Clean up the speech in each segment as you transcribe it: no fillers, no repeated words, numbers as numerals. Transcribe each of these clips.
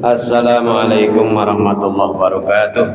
Assalamualaikum warahmatullahi wabarakatuh.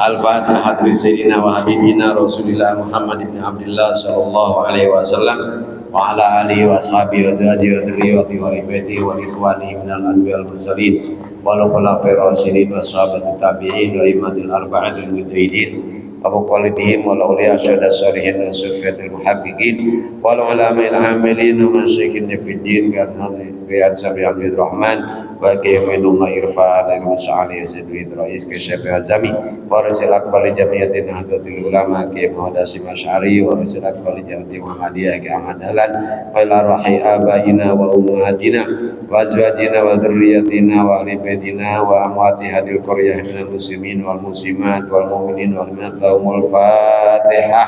Al-Fatihah li sayyidina wa habibina Rasulillah Muhammad ibn Abdullah sallallahu alaihi wasallam wa ala alihi wa ashabihi wa azwajihi wa dzurriyyatihi wa ibadihi wa ikhwanihi minal anbiya'i wal mursalin wal khulafa'ir rasyidin wa sahabatit tabi'in wa imamil arba'atil mujtahidin wa muqallidihim wal awliya syuhada sholihin wa sufiyatil muhaqqiqin wal ulama'il amilin wa masyaikhina fid din kafan qiyad sabi abdur rahman wa qiyamullah irfan al-musa'ali yazid rais ke syekh azami wa rasul akbar jamiyatin hadatul ulama ke muhadasi masyari wa rasul akbar jamiyatin muhammadiyah ke ahmad halan wa ila rahi abaina wa ummahatina wa azwajina wa dzurriyyatina wa ali baitina wa amwati hadil qaryah minal muslimin wal muslimat wal mu'minin wal mu'minat lahumul fatihah.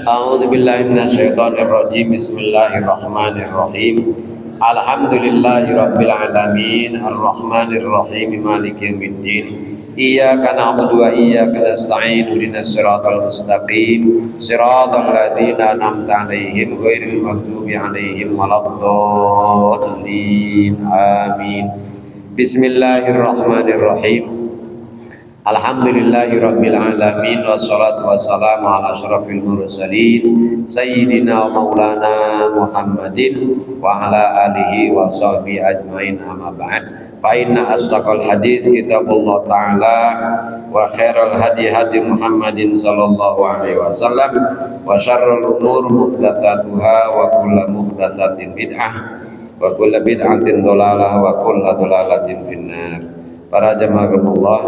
A'udzu billahi minasyaitonir rajim. Bismillahirrahmanirrahim. Alhamdulillahi rabbil alamin arrahmanir rahim maliki yaumiddin iyyaka na'budu wa iyyaka nasta'in ihdinas siratal mustaqim siratal ladzina an'amta 'alaihim ghairil maghdubi 'alaihim waladdallin amin. Bismillahirrahmanirrahim. Alhamdulillahi rabbil alamin wassalatu wassalamu ala asyrafil mursalin sayyidina wa maulana Muhammadin wa ala alihi wa sahbihi ajmain amma ba'd. Fa inna asdaqal hadis kitabullah ta'ala wa khairal hadi hadi Muhammadin sallallahu alaihi wasallam wa syarrul umur muhdatsatuha wa kullu muhdatsatin bid'ah wa kullu bid'atin dhalalah wa kullu dhalalatin finnar. Para jamaah Allah,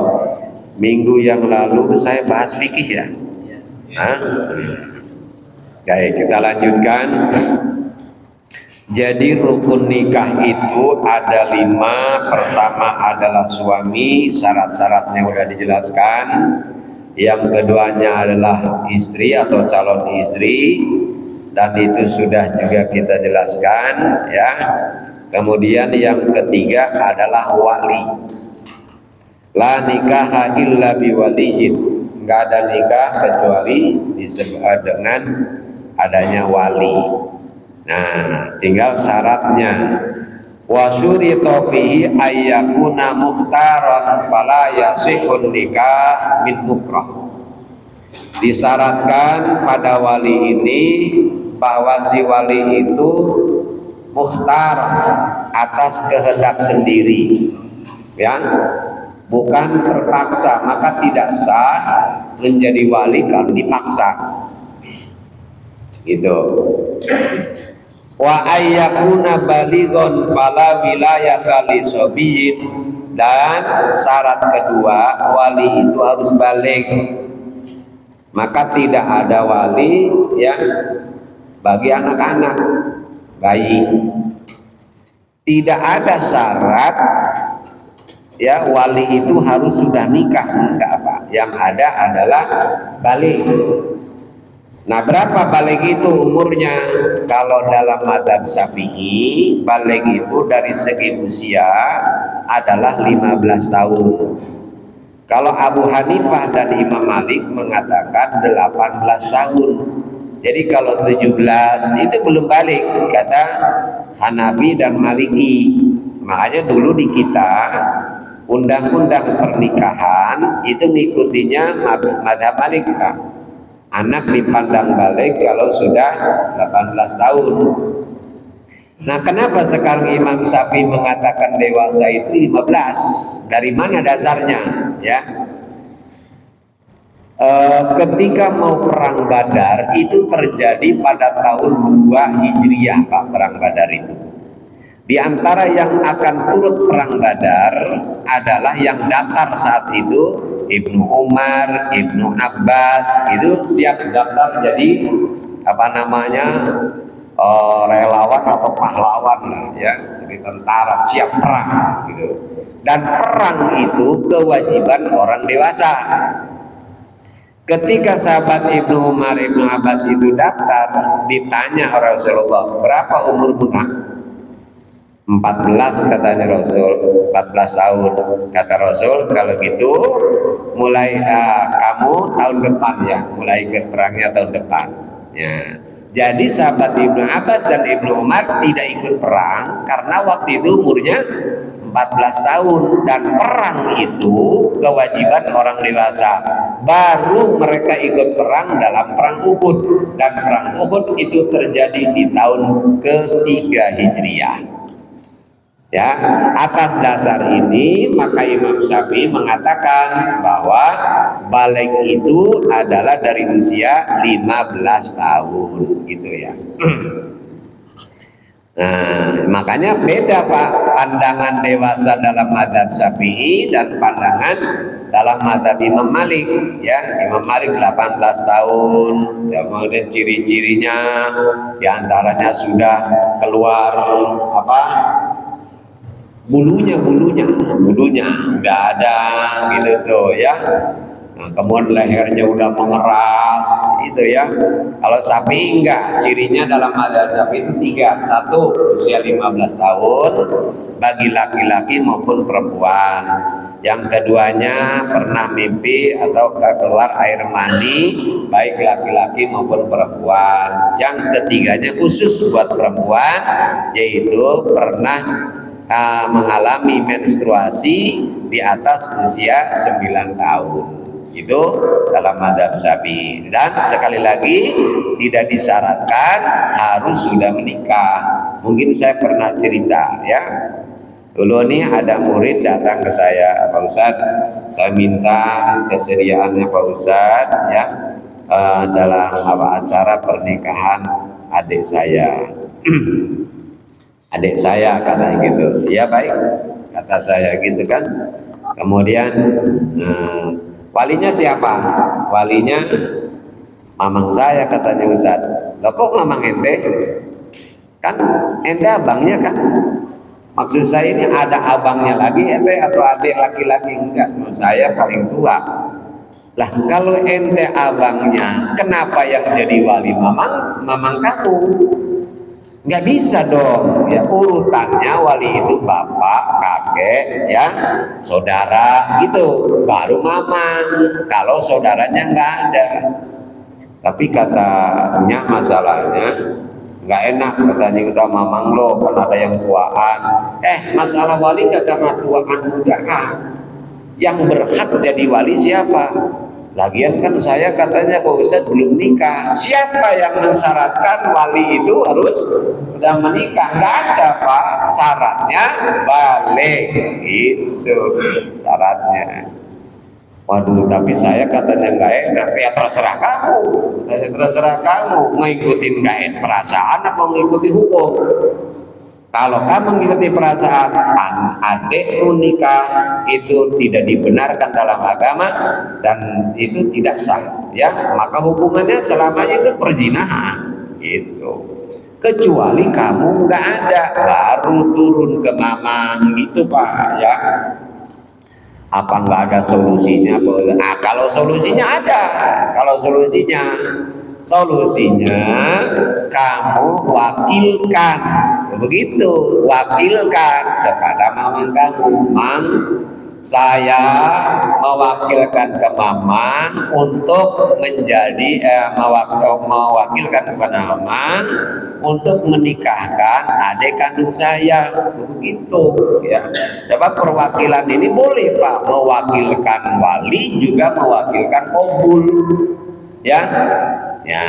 minggu yang lalu saya bahas fikih ya. Baik, kita lanjutkan. Jadi rukun nikah itu ada 5. Pertama adalah suami, syarat-syaratnya udah dijelaskan. Yang keduanya adalah istri atau calon istri, dan itu sudah juga kita jelaskan ya. Kemudian yang ketiga adalah wali. La nikaha illa biwaliyin, enggak ada nikah kecuali disebut dengan adanya wali. Nah, tinggal syaratnya. Wa syurita fihi ayyakuna mukhtaran fala yasihun nikah min mukrah. Disyaratkan pada wali ini bahwa si wali itu mukhtar atas kehendak sendiri. Ya. Bukan terpaksa, maka tidak sah menjadi wali kalau dipaksa. Gitu. Wa ayyakuna balighon fala wilayata li sabiyyin, dan syarat kedua wali itu harus balik. Maka tidak ada wali yang bagi anak-anak bayi. Tidak ada syarat ya wali itu harus sudah nikah, enggak apa. Yang ada adalah baligh. Nah, berapa baligh itu umurnya? Kalau dalam mazhab Syafi'i, baligh itu dari segi usia adalah 15 tahun. Kalau Abu Hanifah dan Imam Malik mengatakan 18 tahun. Jadi kalau 17 itu belum baligh, kata Hanafi dan Maliki. Makanya dulu di kita undang-undang pernikahan itu ngikutinya mazhab Malik. Anak dipandang balik kalau sudah 18 tahun. Nah, kenapa sekarang Imam Syafi'i mengatakan dewasa itu 15? Dari mana dasarnya? Ya. Ketika mau perang Badar itu terjadi pada tahun 2 Hijriah, Pak, perang Badar itu. Di antara yang akan turut perang Badar adalah yang daftar saat itu Ibnu Umar, Ibnu Abbas, itu siap daftar jadi relawan atau pahlawan lah ya, jadi tentara siap perang gitu. Dan perang itu kewajiban orang dewasa. Ketika sahabat Ibnu Umar, Ibnu Abbas itu daftar, ditanya Rasulullah, berapa umurmu nak? 14 katanya Rasul, 14 tahun. Kata Rasul, kalau gitu mulai kamu tahun depan ya, mulai ke perangnya tahun depan ya. Jadi sahabat Ibnu Abbas dan Ibnu Umar tidak ikut perang karena waktu itu umurnya 14 tahun, dan perang itu kewajiban orang dewasa. Baru mereka ikut perang dalam perang Uhud, dan perang Uhud itu terjadi di tahun ketiga Hijriah. Ya, atas dasar ini maka Imam Syafi'i mengatakan bahwa balik itu adalah dari usia 15 tahun gitu ya. Nah, makanya beda Pak pandangan dewasa dalam mazhab Syafi'i dan pandangan dalam mazhab Imam Malik ya. Imam Malik 18 tahun, kemudian ciri-cirinya diantaranya sudah keluar apa? bulunya udah ada gitu tuh ya. Nah, kemudian lehernya udah mengeras itu ya. Kalau sapi enggak, cirinya dalam mazhab Syafi'i itu 3. 1, usia 15 tahun bagi laki-laki maupun perempuan. Yang keduanya pernah mimpi atau keluar air mani baik laki-laki maupun perempuan. Yang ketiganya khusus buat perempuan, yaitu pernah mengalami menstruasi di atas usia 9 tahun. Itu dalam mazhab Syafi'i. Dan sekali lagi tidak disyaratkan harus sudah menikah. Mungkin saya pernah cerita ya. Dulu nih ada murid datang ke saya, Pak Ustadz, saya minta kesediaannya Pak Ustadz ya dalam acara pernikahan adik saya. Adik saya katanya gitu. Ya baik, kata saya gitu kan. Kemudian walinya siapa? Walinya mamang saya katanya Ustaz. Loh kok mamang ente? Kan ente abangnya kan? Maksud saya ini ada abangnya lagi ente atau adik laki-laki? Enggak, saya paling tua. Lah kalau ente abangnya, kenapa yang jadi wali mamang kamu? Nggak bisa dong ya, urutannya wali itu bapak, kakek ya, saudara gitu, baru mamang. Kalau saudaranya nggak ada. Tapi katanya masalahnya nggak enak, katanya kita mamang lo kan ada yang tuaan. Masalah wali nggak karena tuaan muda kan. Yang berhak jadi wali siapa? Lagian kan saya katanya Pak Ustadz belum nikah. Siapa yang mensyaratkan wali itu harus sudah menikah? Nggak ada Pak. Syaratnya balik. Itu syaratnya. Waduh, tapi saya katanya nggak enak. Ya terserah kamu. Terserah kamu. Ngikutin nggak enak perasaan apa mengikuti hukum? Kalau kamu mengikuti perasaan adikmu nikah, itu tidak dibenarkan dalam agama dan itu tidak sah ya, maka hubungannya selamanya itu perzinahan gitu. Kecuali kamu nggak ada, baru turun ke mamang gitu Pak ya. Apa nggak ada solusinya? Kalau solusinya ada, kalau solusinya kamu wakilkan, begitu, wakilkan kepada mamang kamu. Mang, saya mewakilkan ke mamang untuk menjadi mewakilkan kepada mamang untuk menikahkan adik kandung saya, begitu ya. Sebab perwakilan ini boleh Pak, mewakilkan wali juga mewakilkan obul ya. Ya,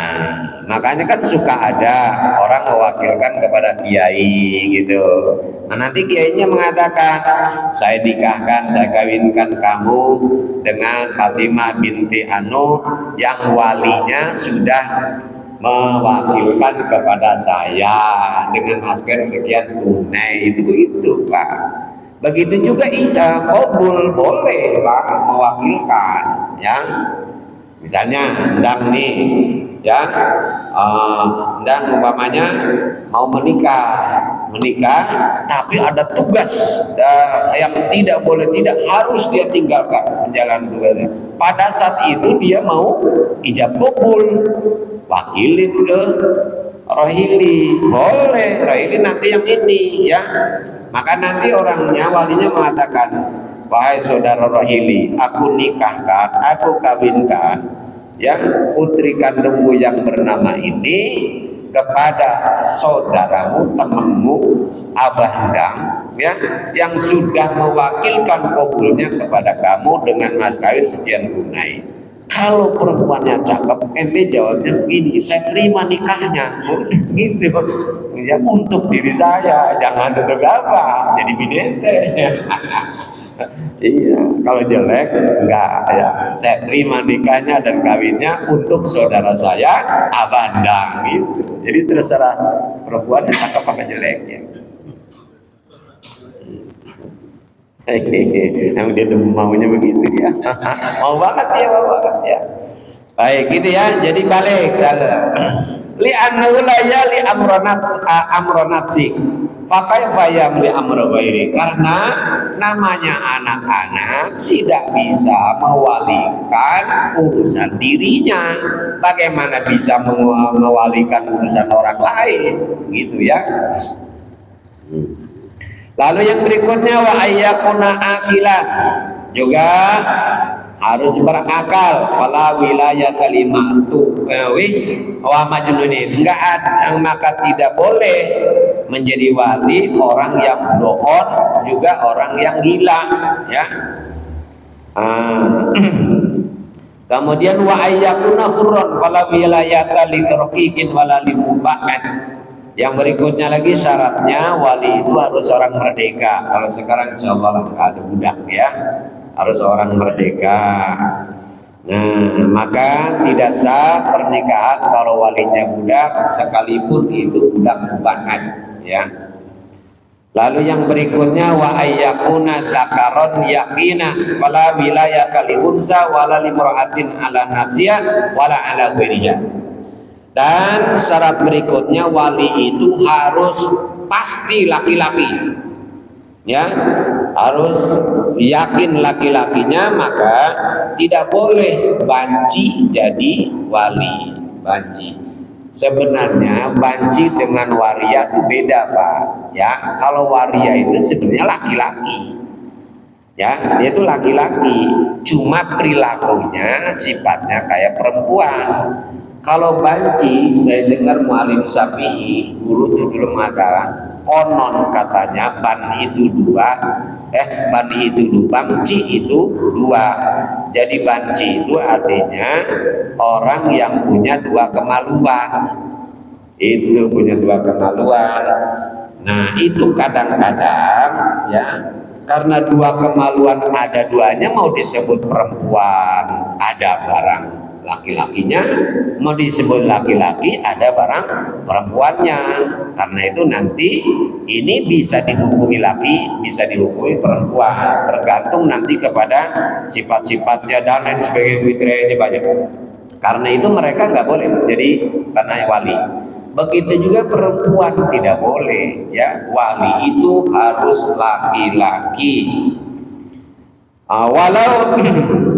makanya kan suka ada orang mewakilkan kepada kiai gitu. Nah nanti kiainya mengatakan, saya nikahkan, saya kawinkan kamu dengan Fatimah binti Anu yang walinya sudah mewakilkan kepada saya dengan masker sekian tunai, itu begitu Pak. Begitu juga qabul boleh Pak mewakilkan ya. Misalnya endang nih ya, endang umpamanya mau menikah tapi ada tugas yang tidak harus dia tinggalkan menjalani tugasnya. Pada saat itu dia mau ijab kabul, wakilin ke rohili, boleh rohili nanti yang ini ya. Maka nanti walinya mengatakan, wahai saudara rohili, aku nikahkan, aku kawinkan ya putri kandungmu yang bernama ini kepada saudaramu, temanmu Abah Endang ya, yang sudah mewakilkan kabulnya kepada kamu dengan mas kawin sekian tunai. Kalau perempuannya cakep, ente jawabnya begini, saya terima nikahnya, gitu ya, untuk diri saya, jangan untuk apa, jadi bini ente. Iya, kalau jelek enggak ya, saya terima nikahnya dan kawinnya untuk saudara saya Abandang gitu. Jadi terserah perempuan yang cakep apa jeleknya. Emang dia maunya begitu ya. Mau banget ya. Baik gitu ya. Jadi balik salah. Li annahu la yali amro nafsi. Fa kaifa yamli amro ghairi? Karena namanya anak-anak tidak bisa mewalikan urusan dirinya. Bagaimana bisa mewalikan urusan orang lain? Gitu ya. Lalu yang berikutnya wa ayyakuna akilan, juga harus berakal. Fala wilayah kalimatu wa majnunin, enggak ada, maka tidak boleh menjadi wali orang yang bloon, juga orang yang gila ya. Kemudian wa ayyakuna hurran fala wilayah kalikrokikin wala limubaat. Yang berikutnya lagi syaratnya wali itu harus orang merdeka. Kalau sekarang insya Allah nggak ada budak ya, harus orang merdeka. Nah, maka tidak sah pernikahan kalau walinya budak, sekalipun itu budak mubahat ya. Lalu yang berikutnya wa ayyakuna dzakaron yaqina fala wilayah kalihunsa wala limra'atin ala nafsiha wala ala ghairiha. Dan syarat berikutnya wali itu harus pasti laki-laki ya, harus yakin laki-lakinya, maka tidak boleh banci jadi wali. Banci sebenarnya banci dengan waria itu beda Pak ya. Kalau waria itu sebenarnya laki-laki ya, dia itu laki-laki, cuma perilakunya sifatnya kayak perempuan. Kalau banci, saya dengar Mu'alim Syafi'i, guru itu dulu mengatakan, konon katanya ban itu banci itu dua. Jadi banci itu artinya orang yang punya dua kemaluan. Itu punya dua kemaluan. Nah itu kadang-kadang ya, karena dua kemaluan ada duanya, mau disebut perempuan ada barang laki-lakinya, mau disebut laki-laki ada barang perempuannya. Karena itu nanti ini bisa dihukumi laki, bisa dihukumi perempuan, tergantung nanti kepada sifat-sifatnya dan lain sebagainya, kriterianya banyak. Karena itu mereka nggak boleh jadi karena wali. Begitu juga perempuan tidak boleh ya, wali itu harus laki-laki. Walau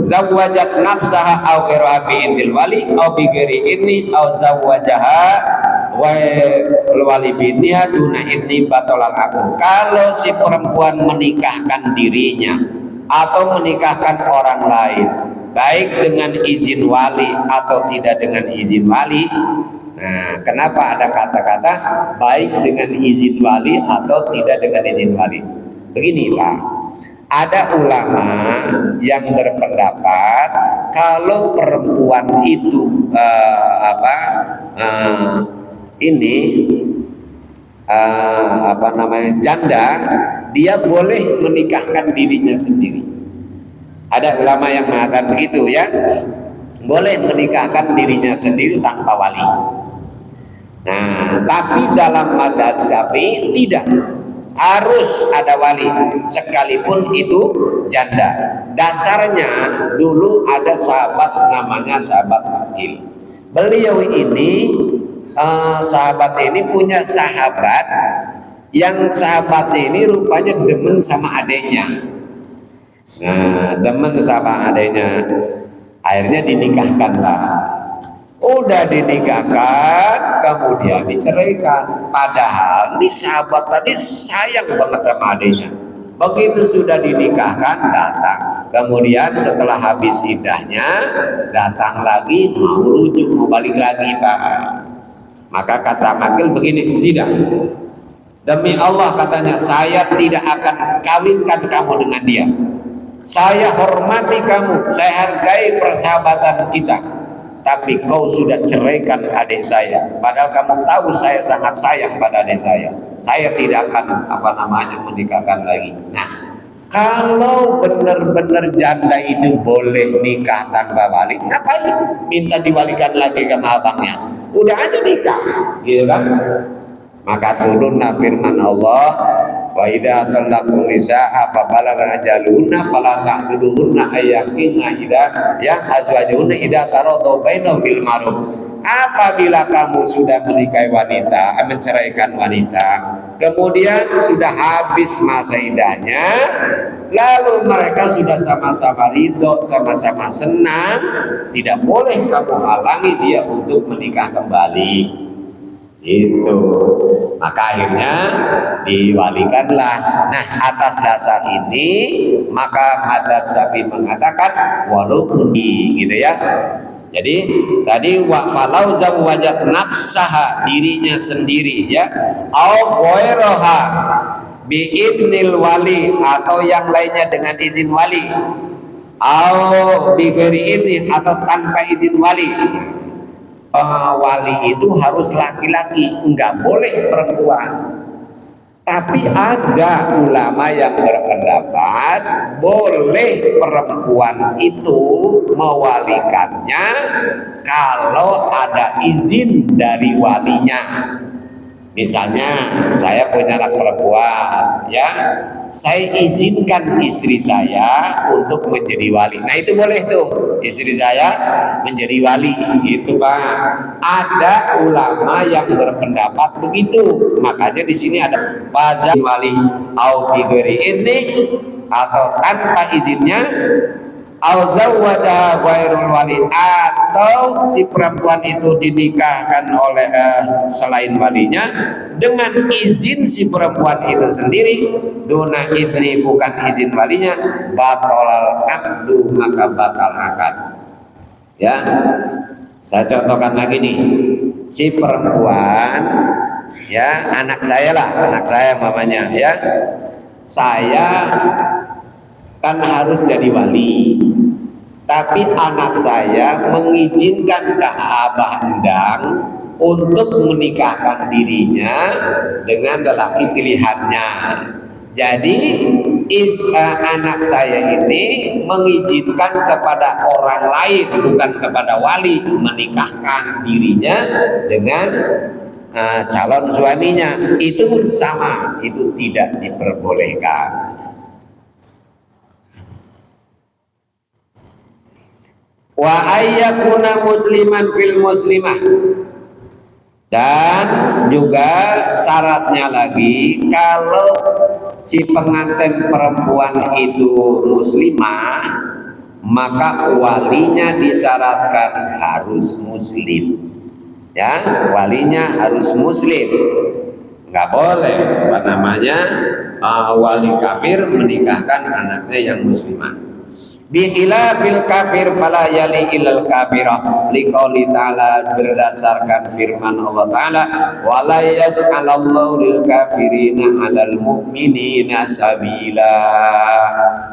zawwajat nafsaha aw ghairu bi idil wali aw bi ghairi idni aw zawwajaha wa wali biniha duna idni batalal aku. Kalau si perempuan menikahkan dirinya atau menikahkan orang lain, baik dengan izin wali atau tidak dengan izin wali. Nah, kenapa ada kata-kata baik dengan izin wali atau tidak dengan izin wali? Begini Pak, ada ulama yang berpendapat kalau perempuan itu janda, dia boleh menikahkan dirinya sendiri. Ada ulama yang mengatakan begitu ya, boleh menikahkan dirinya sendiri tanpa wali. Nah, tapi dalam mazhab Syafi'i tidak, harus ada wali sekalipun itu janda. Dasarnya dulu ada sahabat namanya sahabat Akil. Beliau ini sahabat ini punya sahabat yang sahabat ini rupanya demen sama adenya. Nah, demen sama adenya, akhirnya dinikahkanlah. Udah dinikahkan, kemudian diceraikan. Padahal ini sahabat tadi sayang banget sama adiknya. Begitu sudah dinikahkan, datang. Kemudian setelah habis iddahnya, datang lagi, mau rujuk, mau balik lagi Pak. Maka kata Makil begini, tidak. Demi Allah katanya, saya tidak akan kawinkan kamu dengan dia. Saya hormati kamu, saya hargai persahabatan kita. Tapi kau sudah ceraikan adik saya. Padahal kamu tahu saya sangat sayang pada adik saya. Saya tidak akan menikahkan lagi. Nah, kalau benar-benar janda itu boleh nikah tanpa wali, ngapain minta diwalikan lagi sama abangnya? Udah aja nikah, gitu kan? Maka turunlah firman Allah, wa idza talaqun nisaa fa balagna ajalunna fala ta'duluhunna ayakinna idza ya azwajuhunna idza taradu bainahum bil ma'ruf. Apabila kamu sudah menikahi wanita, menceraikan wanita, kemudian sudah habis masa iddahnya, lalu mereka sudah sama-sama ridho, sama-sama senang, tidak boleh kamu halangi dia untuk menikah kembali. Itu, maka akhirnya diwalikanlah. Nah, atas dasar ini maka madzhab Syafi'i mengatakan walaupun gitu ya. Jadi tadi wa falau zawwajat nafsaha, dirinya sendiri ya, au ghairaha bi idnil wali, atau yang lainnya dengan izin wali, au bi ghairi idni, atau tanpa izin wali. Wali itu harus laki-laki, enggak boleh perempuan. Tapi ada ulama yang berpendapat boleh perempuan itu mewalikannya kalau ada izin dari walinya. Misalnya saya punya anak perempuan, ya, saya izinkan istri saya untuk menjadi wali. Nah, itu boleh tuh, istri saya menjadi wali, gitu Pak. Ada ulama yang berpendapat begitu. Makanya di sini ada wajib wali au bi ghairi idni, atau tanpa izinnya, au zawwaja ghairul wali, atau si perempuan itu dinikahkan oleh selain walinya dengan izin si perempuan itu sendiri, duna idni, bukan izin walinya, batalal aqdu, maka batal akad. Ya, saya contohkan lagi nih, si perempuan, ya, anak saya mamanya, ya, saya kan harus jadi wali, tapi anak saya mengizinkan ke Abah Endang untuk menikahkan dirinya dengan lelaki pilihannya. Jadi anak saya ini mengizinkan kepada orang lain, bukan kepada wali, menikahkan dirinya dengan calon suaminya. Itu pun sama, itu tidak diperbolehkan. Wa ayyakuna musliman fil muslimah, dan juga syaratnya lagi kalau si pengantin perempuan itu muslimah, maka walinya disyaratkan harus muslim. Ya, walinya harus muslim. Nggak boleh wali kafir menikahkan anaknya yang muslimah. Bihilafil kafir fala yali ilal kafirah, liqauli ta'ala, berdasarkan firman Allah Ta'ala, wala yaj'alallahu lil kafirina 'alal mu'minina sabila.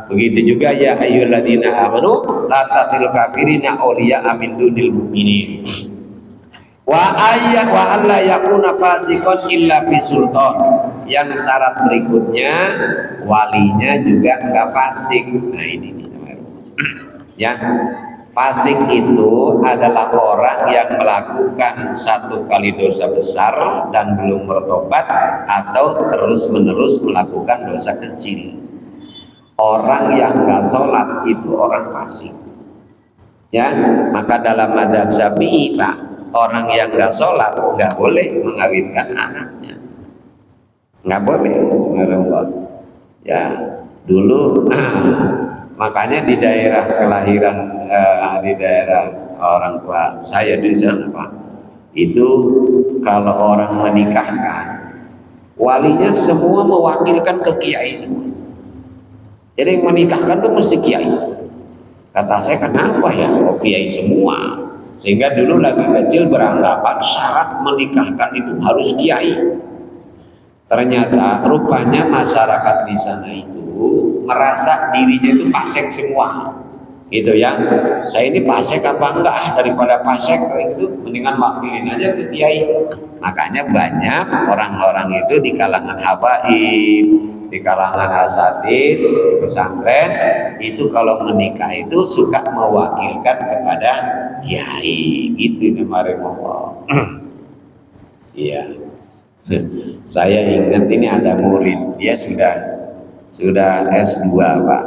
Begitu juga ya ayyuhalladzina amanu la tatil kafirina awliya'a min dunil mu'minin. Wa alla yakuna fasikon illa fi sultan. Yang syarat berikutnya, walinya juga enggak fasik. Nah, ini nih. Ya, fasik itu adalah orang yang melakukan satu kali dosa besar dan belum bertobat, atau terus-menerus melakukan dosa kecil. Orang yang nggak sholat itu orang fasik. Ya, maka dalam madzhab Syafi'i, Pak, orang yang nggak sholat nggak boleh mengawinkan anaknya, nggak boleh. Ya, dulu. Makanya di daerah kelahiran, di daerah orang tua saya di sana, Pak, itu kalau orang menikahkan, walinya semua mewakilkan ke kiai semua. Jadi yang menikahkan tuh mesti kiai. Kata saya, kenapa ya kok kiai semua? Sehingga dulu lagi kecil beranggapan syarat menikahkan itu harus kiai. Ternyata rupanya masyarakat di sana itu merasa dirinya itu pasek semua, gitu ya. Saya ini pasek apa enggak? Daripada pasek kayak gitu, mendingan wakilin aja ke kiai. Makanya banyak orang-orang itu di kalangan habaib, di kalangan asatid, di pesantren itu kalau menikah itu suka mewakilkan kepada kiai, gitu kemarin ngomong. Iya. Saya ingat ini ada murid, dia sudah S2 Pak.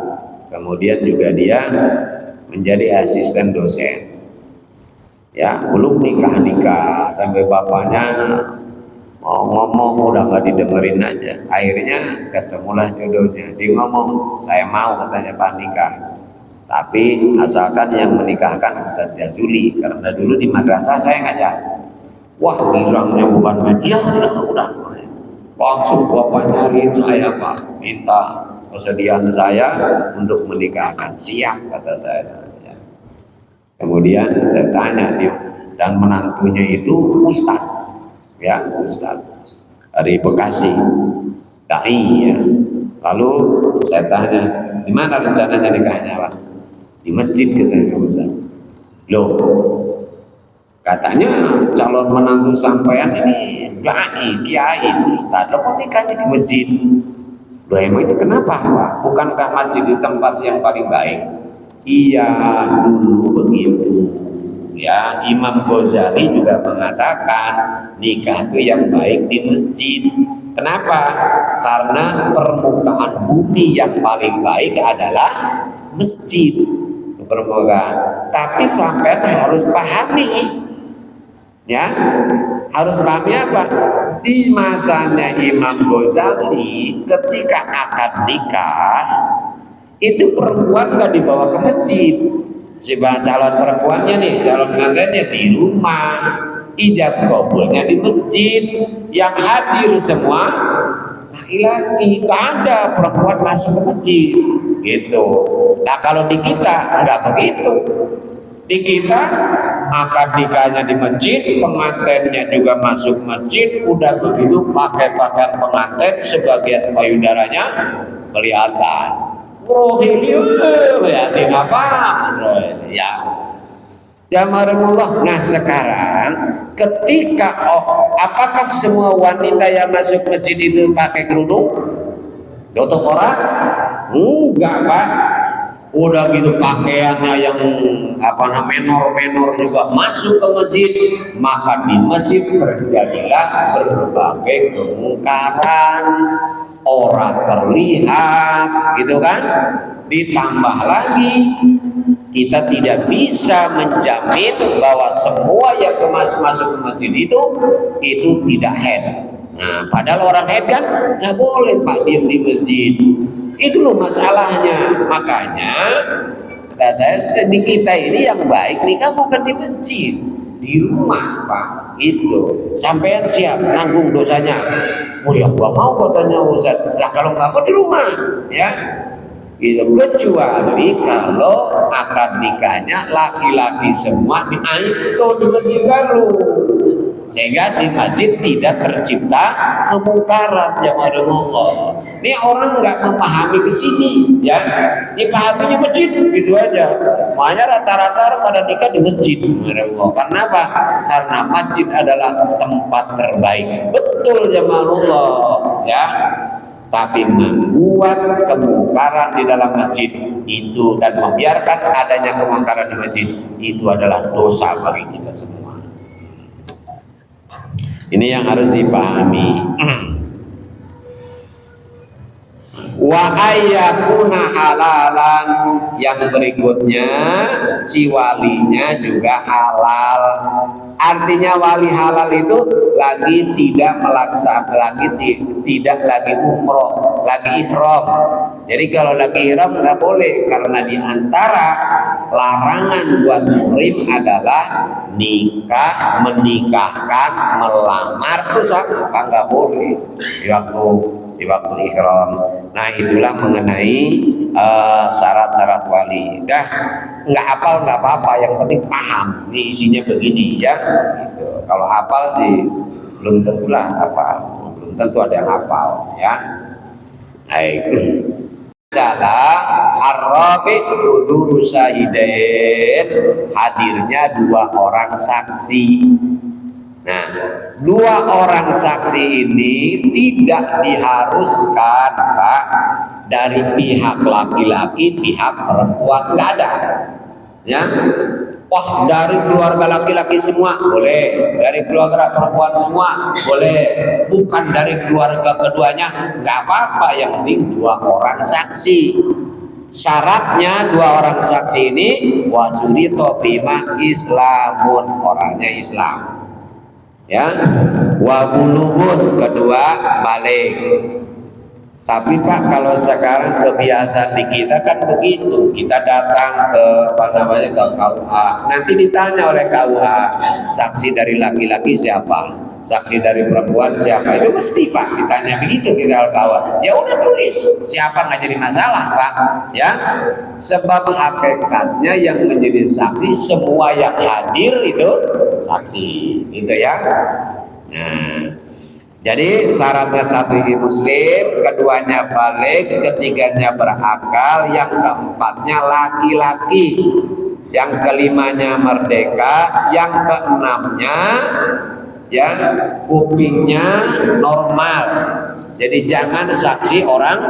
Kemudian juga dia menjadi asisten dosen. Ya, belum nikah sampai bapaknya mau ngomong udah nggak didengerin aja. Akhirnya ketemulah jodohnya. Dia ngomong, saya mau katanya Pak nikah. Tapi asalkan yang menikahkan Ustaz Jazuli, karena dulu di madrasah saya ngajak. Wah, girangnya bukan main. Ya udah. Langsung bapak nyariin saya Pak, minta kesediaan saya untuk menikahkan. Siap kata saya. Ya. Kemudian saya tanya dia, dan menantunya itu Ustadz, ya Ustadz dari Bekasi, dai ya. Lalu saya tanya, di mana rencananya nikahnya Pak? Di masjid katanya Ustadz. Loh, katanya calon menantu sampean ini dai, kiai, ustadz, kok nikahnya di masjid? Loh emang itu kenapa Pak? Bukankah masjid di tempat yang paling baik? Iya, dulu begitu. Ya, Imam Ghazali juga mengatakan nikah itu yang baik di masjid. Kenapa? Karena permukaan bumi yang paling baik adalah masjid. Permukaan. Tapi sampai harus pahami. Ya, harus pahami apa? Di masanya Imam Ghazali ketika akad nikah itu perempuan nggak dibawa ke masjid. Si calon perempuannya nih, calon pengantinnya di rumah, ijab kabulnya di masjid, yang hadir semua laki-laki, nggak ada perempuan masuk ke masjid, gitu. Nah kalau di kita nggak begitu. Di kita akad nikahnya di masjid, pengantinnya juga masuk masjid, udah begitu pakai pakaian pengantin, sebagian payudaranya kelihatan. Lihatin apa? Ya. Jamarullah. Nah sekarang ketika apakah semua wanita yang masuk masjid itu pakai kerudung? Tutup orang? Enggak Pak. Udah gitu pakaiannya yang menor-menor juga masuk ke masjid, maka di masjid terjadilah berbagai kemungkaran, orang terlihat, gitu kan? Ditambah lagi kita tidak bisa menjamin bahwa semua yang masuk ke masjid itu tidak haid. Nah, padahal orang haid kan nggak boleh Pak diem di masjid. Itu loh masalahnya. Makanya kata saya, di kita ini yang baik nikah bukan di masjid, di rumah Pak. Itu sampean siap nanggung dosanya. Oh ya nggak mau katanya Ustaz. Lah kalau nggak mau di rumah ya. Gitu. Kecuali kalau akad nikahnya laki-laki semua itu di masjid baru, sehingga di masjid tidak tercipta kemungkaran yang ada Allah. Ini orang nggak memahami ke sini, ya. Dipahaminya masjid gitu aja. Makanya rata-rata pada nikah di masjid. Karena apa? Karena masjid adalah tempat terbaik. Betul jemaah Allah, ya. Tapi membuat kemungkaran di dalam masjid itu dan membiarkan adanya kemungkaran di masjid itu adalah dosa bagi kita semua. Ini yang harus dipahami. Wa ayyakuna halalan, yang berikutnya si walinya juga halal. Artinya wali halal itu lagi tidak tidak lagi umroh, lagi ihram. Jadi kalau lagi ihram nggak boleh, karena di antara larangan buat muhrim adalah nikah, menikahkan, melamar itu sama, nggak boleh di waktu ihram. Nah itulah mengenai syarat-syarat wali. Dah nggak hafal nggak apa-apa, yang penting paham ini isinya begini ya. Gitu. Kalau hafal sih belum tentulah hafal, belum tentu ada yang hafal ya. Baik. Adalah ar-rabi' huduru syahidain, hadirnya dua orang saksi. Nah, dua orang saksi ini tidak diharuskan Pak dari pihak laki-laki, pihak perempuan, nggak ada ya. Wah, dari keluarga laki-laki semua boleh, dari keluarga perempuan semua boleh, bukan dari keluarga keduanya nggak apa-apa, yang penting dua orang saksi. Syaratnya dua orang saksi ini wasurito fima islamun, orangnya Islam ya, wabulughun, kedua balik. Tapi Pak, kalau sekarang kebiasaan di kita kan begitu, kita datang ke ke KUA, nanti ditanya oleh KUA, saksi dari laki-laki siapa, saksi dari perempuan siapa, itu mesti Pak ditanya begitu kita ke KUA. Ya udah tulis siapa, nggak jadi masalah Pak ya, sebab hakikatnya yang menjadi saksi semua yang hadir itu saksi gitu ya. Nah, jadi syaratnya satu ini muslim, keduanya balik, ketiganya berakal, yang keempatnya laki-laki, yang kelimanya merdeka, yang keenamnya ya kupingnya normal. Jadi jangan saksi orang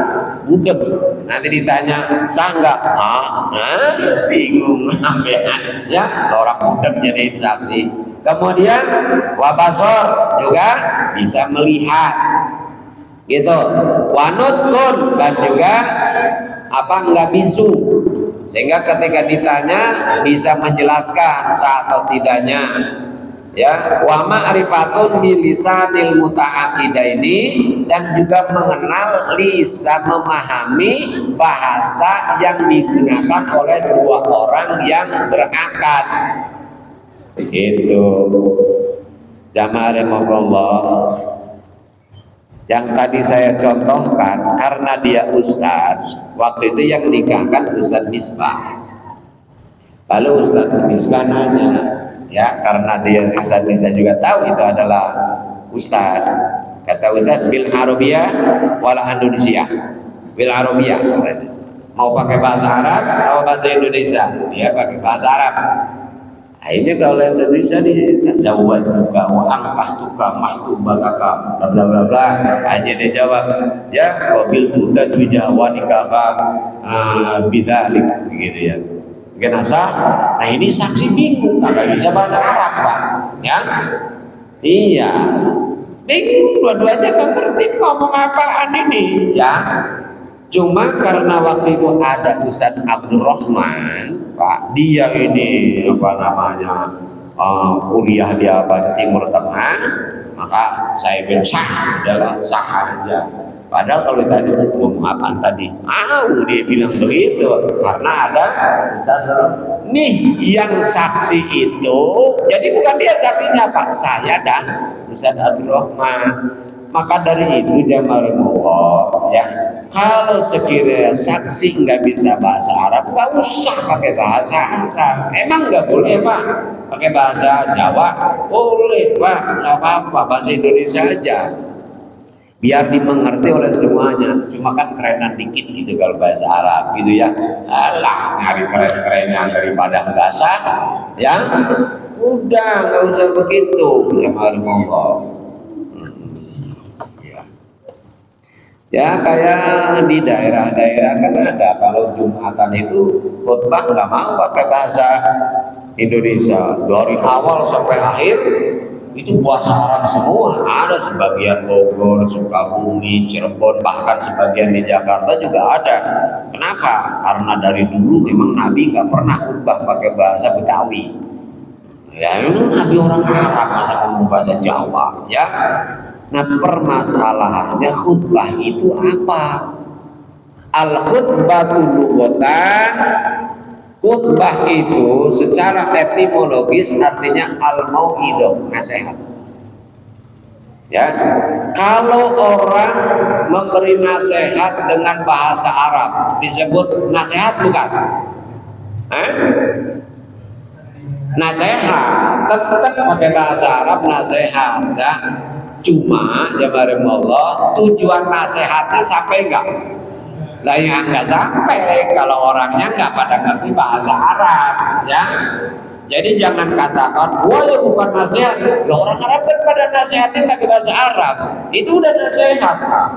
budek, nanti ditanya sah nggak? Bingung ya, orang budek jadi saksi. Kemudian wabasor juga bisa melihat gitu, wanutkun, dan juga nggak bisu, sehingga ketika ditanya bisa menjelaskan sah atau tidaknya ya. Wa ma'rifatun bilisanil muta'aqidaini, dan juga mengenal lisan, memahami bahasa yang digunakan oleh dua orang yang berakad. Itu jamaah rahimakumullah. Yang tadi saya contohkan karena dia ustadz, waktu itu yang nikahkan Ustadz Misbah. Lalu Ustadz Misbah nanya, ya karena dia Ustadz Misbah juga tahu itu adalah ustadz. Kata Ustadz, bil Arabiyah wala Indonesia. Bil Arabiyah, mau pakai bahasa Arab atau bahasa Indonesia? Dia pakai bahasa Arab. Akhirnya kalau bahasa Indonesia nih kan jawab juga, angkah tukang mahtubakaka, bla bla bla bla. Hanya dia jawab, ya wabil tutas wijawa nikah bidalik gitu ya. Genasa, nah ini saksi bingung, nggak bisa bahasa Arab Pak, ya? Iya, bingung, dua-duanya nggak ngerti ngomong apaan ini, ya. Cuma karena waktu itu ada Ustadz Abdurrahman, Pak, dia ini kuliah di Timur Tengah, maka saya bilang sah, adalah sah aja. Padahal kalau ditanya ngomong apaan tadi, dia bilang begitu karena ada Ustadz. Nih yang saksi itu, jadi bukan dia saksinya Pak, saya dan Ustadz Abdurrahman. Maka dari itu jamaah ya, kalau sekiranya saksi nggak bisa bahasa Arab, nggak usah pakai bahasa Arab. Emang nggak boleh Pak pakai bahasa Jawa? Boleh Pak, nggak apa-apa, bahasa Indonesia aja, biar dimengerti oleh semuanya. Cuma kan kerenan dikit gitu kalau bahasa Arab gitu ya. Alah, nyari keren-kerenan daripada nggak sah, ya udah nggak usah begitu jamaah. Ya kayak di daerah-daerah kan ada, kalau Jumatan itu khutbah nggak mau pakai bahasa Indonesia, dari awal sampai akhir itu bahasa Arab semua. Ada sebagian Bogor, Sukabumi, Cirebon, bahkan sebagian di Jakarta juga ada. Kenapa? Karena dari dulu memang Nabi nggak pernah khutbah pakai bahasa Betawi. Ya memang Nabi orang Arab, masa ngomong bahasa Jawa, ya. Nah permasalahannya khutbah itu apa? Al-khutbatu lughatan, khutbah itu secara etimologis artinya al-mau'idhah, nasihat. Ya, kalau orang memberi nasihat dengan bahasa Arab disebut nasihat bukan? Nasihat, tetap pakai bahasa Arab nasihat, ya. Cuma jamaah Allah, tujuan nasihatnya sampai enggak? Lah yang enggak sampai kalau orangnya enggak pada ngerti bahasa Arab, ya. Jadi jangan katakan, wah ya bukan nasihat. Loh, orang Arab kan pada nasihatin pakai bahasa Arab. Itu udah nasihat, Pak.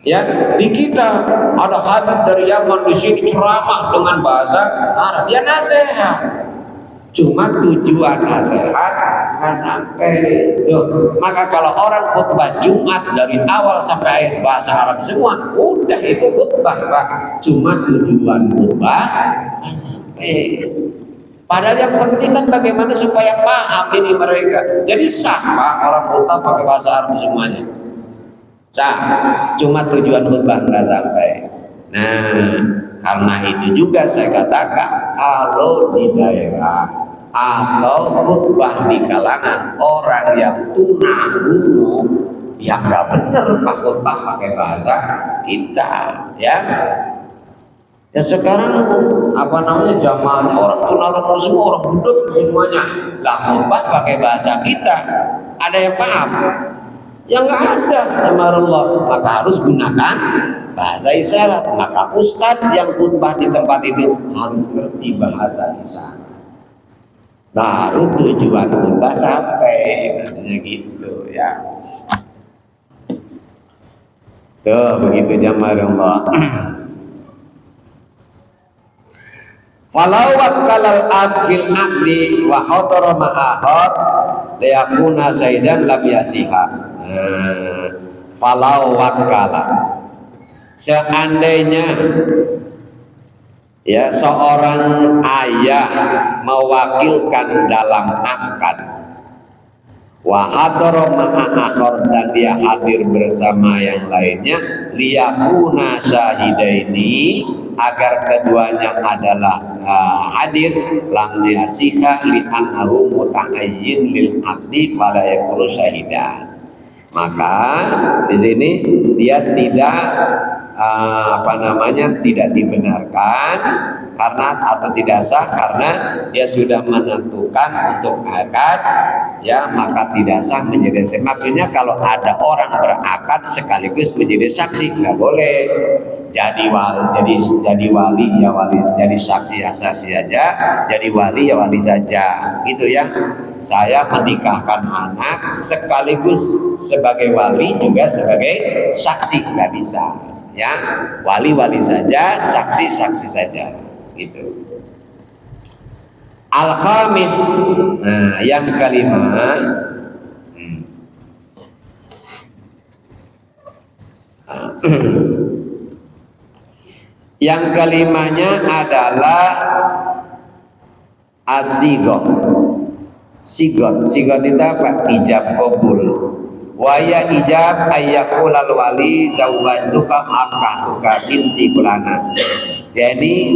Ya, di kita ada Habib dari Yaman di sini ceramah dengan bahasa Arab. Ya nasihat. Cuma tujuan nasihat nggak sampai. Loh, maka kalau orang khutbah Jumat dari awal sampai akhir bahasa Arab semua, udah itu khutbah, Pak. Cuma tujuan khutbah nggak sampai. Padahal yang penting kan bagaimana supaya paham ini mereka. Jadi sah, Pak, orang khutbah pakai bahasa Arab semuanya. Sah. Cuma tujuan khutbah nggak sampai. Nah, karena itu juga saya katakan, kalau di daerah atau khutbah di kalangan orang yang tunarungu, yang nggak bener Pak khutbah pakai bahasa kita, ya. Ya sekarang apa namanya jamaah orang tunarungu semua, orang budok semuanya, lah khutbah pakai bahasa kita, ada yang paham? Yang nggak ada, Allah. Maka harus gunakan bahasa isyarat. Maka ustadz yang khutbah di tempat itu harus ngerti bahasa isyarat. Baru tujuan khutbah sampai, nantinya gitu ya. Tuh begitu jamaah Allah. Falau wakkalal abdil abdi wa hadara ma'akhar liyakuna zaidan lam yasiha. Falau wakkala, seandainya ya seorang ayah mewakilkan dalam akad wa hadara ma'akhar, dan dia hadir bersama yang lainnya, liyakuna syahidaini, agar keduanya adalah hadir, lam yasiha li annahu muta'ayyin lil aqdi fala yakunu syahidan. Maka di sini dia tidak tidak dibenarkan karena atau tidak sah karena dia sudah menentukan untuk akad, ya, maka tidak sah menjadi saksi. Maksudnya kalau ada orang berakad sekaligus menjadi saksi, nggak boleh. Jadi wali ya wali, jadi saksi ya saksi aja, jadi wali ya wali saja, gitu ya. Saya menikahkan anak sekaligus sebagai wali juga sebagai saksi, nggak bisa, ya. Wali saja, saksi saja, gitu. Al-khamis, nah yang kelima, yang kelimanya adalah asigoh. Sigot itu apa? Ijab kabul. Waya ijab ayyaqulal wali zawwajtuka akahtuka binti fulana. Jadi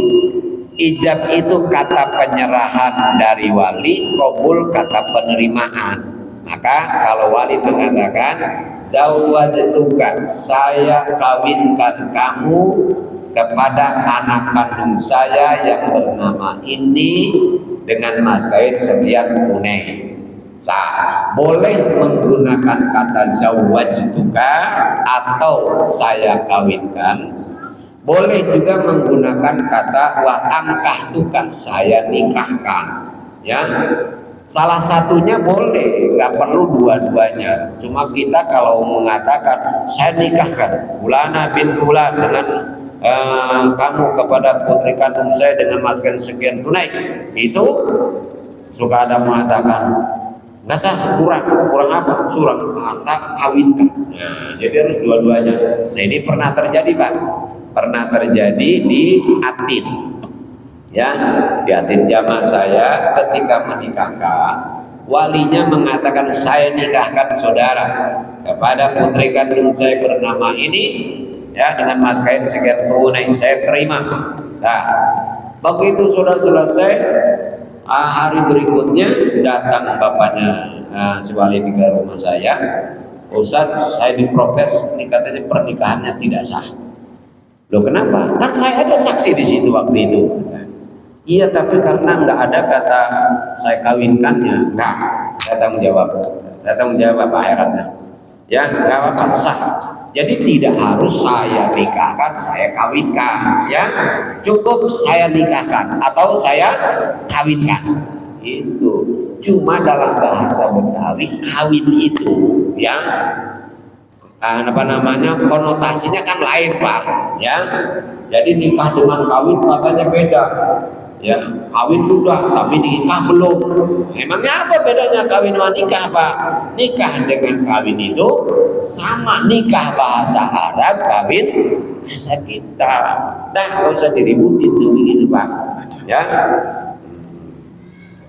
ijab itu kata penyerahan dari wali, kabul kata penerimaan. Maka kalau wali mengatakan zawwajtuka, saya kawinkan kamu kepada anak kandung saya yang bernama ini dengan mas kawin sekian tunai, sah. Boleh menggunakan kata zawwajtuka atau saya kawinkan. Boleh juga menggunakan kata wa ankahtuka, saya nikahkan, ya. Salah satunya boleh, nggak perlu dua-duanya. Cuma kita kalau mengatakan saya nikahkan Fulana bin Fulan dengan kamu kepada putri kandung saya dengan maskan sekian tunai, itu suka ada mengatakan nggak sah, kurang apa? Surang kata kawinkan. Nah, jadi harus dua-duanya. Nah ini pernah terjadi Pak, pernah terjadi di Atin, ya, di Atin jamaah saya ketika menikahkan, walinya mengatakan saya nikahkan saudara kepada putri kandung saya bernama ini, ya, dengan mas kain sekian tunai, saya terima. Nah, begitu sudah selesai, hari berikutnya datang bapaknya si wali ke rumah saya. Ustaz, saya diprotes, ini katanya pernikahannya tidak sah. Loh kenapa? Kan saya ada saksi di situ waktu itu. Iya, tapi karena nggak ada kata saya kawinkannya. Nah, saya tanggung jawab. Saya tanggung jawab apa akhiratnya. Ya, nggak apa-apa, sah. Jadi tidak harus saya nikahkan, saya kawinkan, ya. Cukup saya nikahkan atau saya kawinkan. Itu. Cuma dalam bahasa Betawi kawin itu, ya, apa namanya, konotasinya kan lain, Pak, ya. Jadi nikah dengan kawin katanya beda. Ya, kawin sudah tapi nikah belum. Emangnya apa bedanya kawin sama nikah, Pak? Nikah dengan kawin itu sama, nikah bahasa Arab, kawin bahasa kita. Nah, nggak usah diributin begitu, Pak. Ya.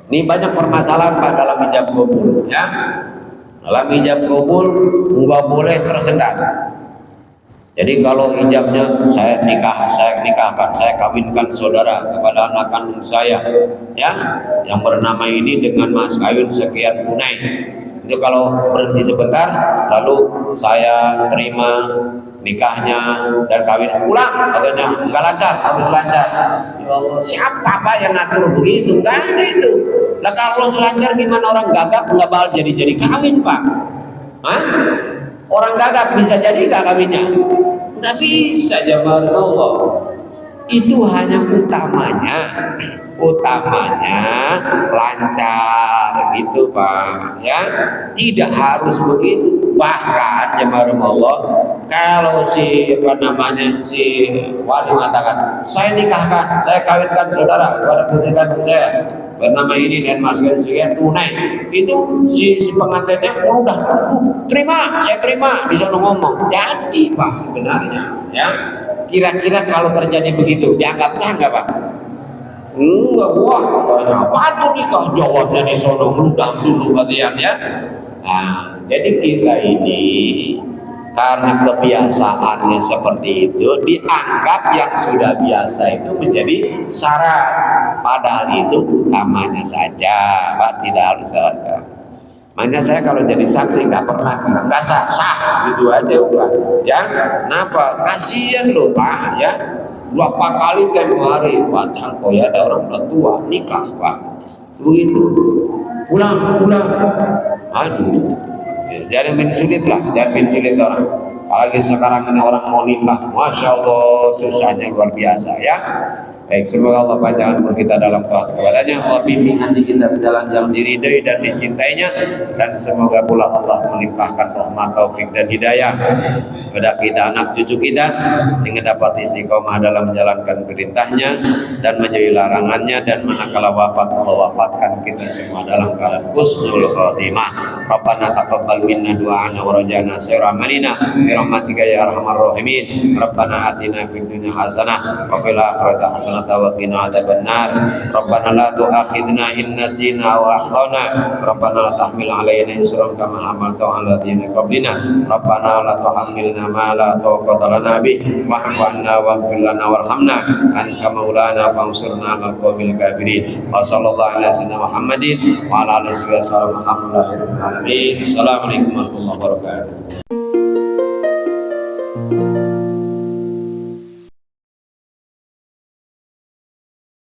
Ini banyak permasalahan, Pak, dalam ijab kabul, ya. Dalam ijab kabul nggak boleh tersendat. Jadi kalau ijabnya saya nikahkan, saya kawinkan saudara kepada anak kandung saya, ya, yang bernama ini dengan mas kawin sekian tunai. Itu kalau berhenti sebentar, lalu saya terima nikahnya dan kawin pulang, katanya nggak lancar, harus lancar. Ya Allah, siapa Pak yang ngatur begitu? Nggak ada itu. Lah kalau selancar gimana orang gagap nggak bakal jadi kawin, Pak? Hah? Orang gagap bisa jadi nggak kawinnya? Nggak bisa, jamaah Allah. Itu hanya utamanya lancar gitu, Pak, ya. Tidak harus begitu. Bahkan jamaah Allah, kalau si wali mengatakan saya nikahkan, saya kawinkan saudara kepada putri kandung saya bernama ini dan mas sekian tunai, itu si pengantinnya udah terima, saya terima, bisa ngomong. Jadi Pak, sebenarnya, ya, kira-kira kalau terjadi begitu dianggap sah nggak, Pak? Enggak, wah, apa tuh nikah, jawabnya di sono ludah dulu kalian, ya. Nah, jadi kita ini karena kebiasaannya seperti itu, dianggap yang sudah biasa itu menjadi syarat. Padahal itu utamanya saja, Pak, tidak harus syarat. Makanya saya kalau jadi saksi nggak pernah bilang nggak sah, gitu aja udah. Ya, kenapa? Kasihan loh, Pak, ya. Berapa kali tempo hari Pak Tangko, ya, ada orang udah tua nikah, Pak. Begitu. Pulang. Aduh. Jangan sulit orang. Apalagi sekarang ini orang mau nikah, masya Allah, susahnya luar biasa, ya. Baik, semoga Allah panjangkan umur kita dalam taat kepadanya, Allah bimbing hati kita ke jalan yang diridai dan dicintainya, dan semoga pula Allah melimpahkan rahmat, taufik dan hidayah kepada kita, anak cucu kita, sehingga dapat istiqomah dalam menjalankan perintahnya dan menjauhi larangannya, dan manakala wafat Allah wafatkan kita semua dalam keadaan husnul khotimah. Rabbana taqabbal minna du'ana wa rajana sayra amalina bi rahmatika ya arhamar rahimin. Rabbana atina fid dunya hasanah wa fil akhirati hasanah wa qina adzabannar. Rabbana la tu'akhidna in nasina aw akhtana. Rabbana la tahmil 'alaina isran kama hamalta 'ala alladziina qablina. Rabbana la tuhammilna ma la taqata lana bih wa'fu 'anna waghfir lana warhamna anta maulana fansurna 'alal qaumil kafirin. Wa sallallahu ala sayyidina Muhammadin wa ala alihi wa sahbihi. Assalamualaikum warahmatullahi wabarakatuh.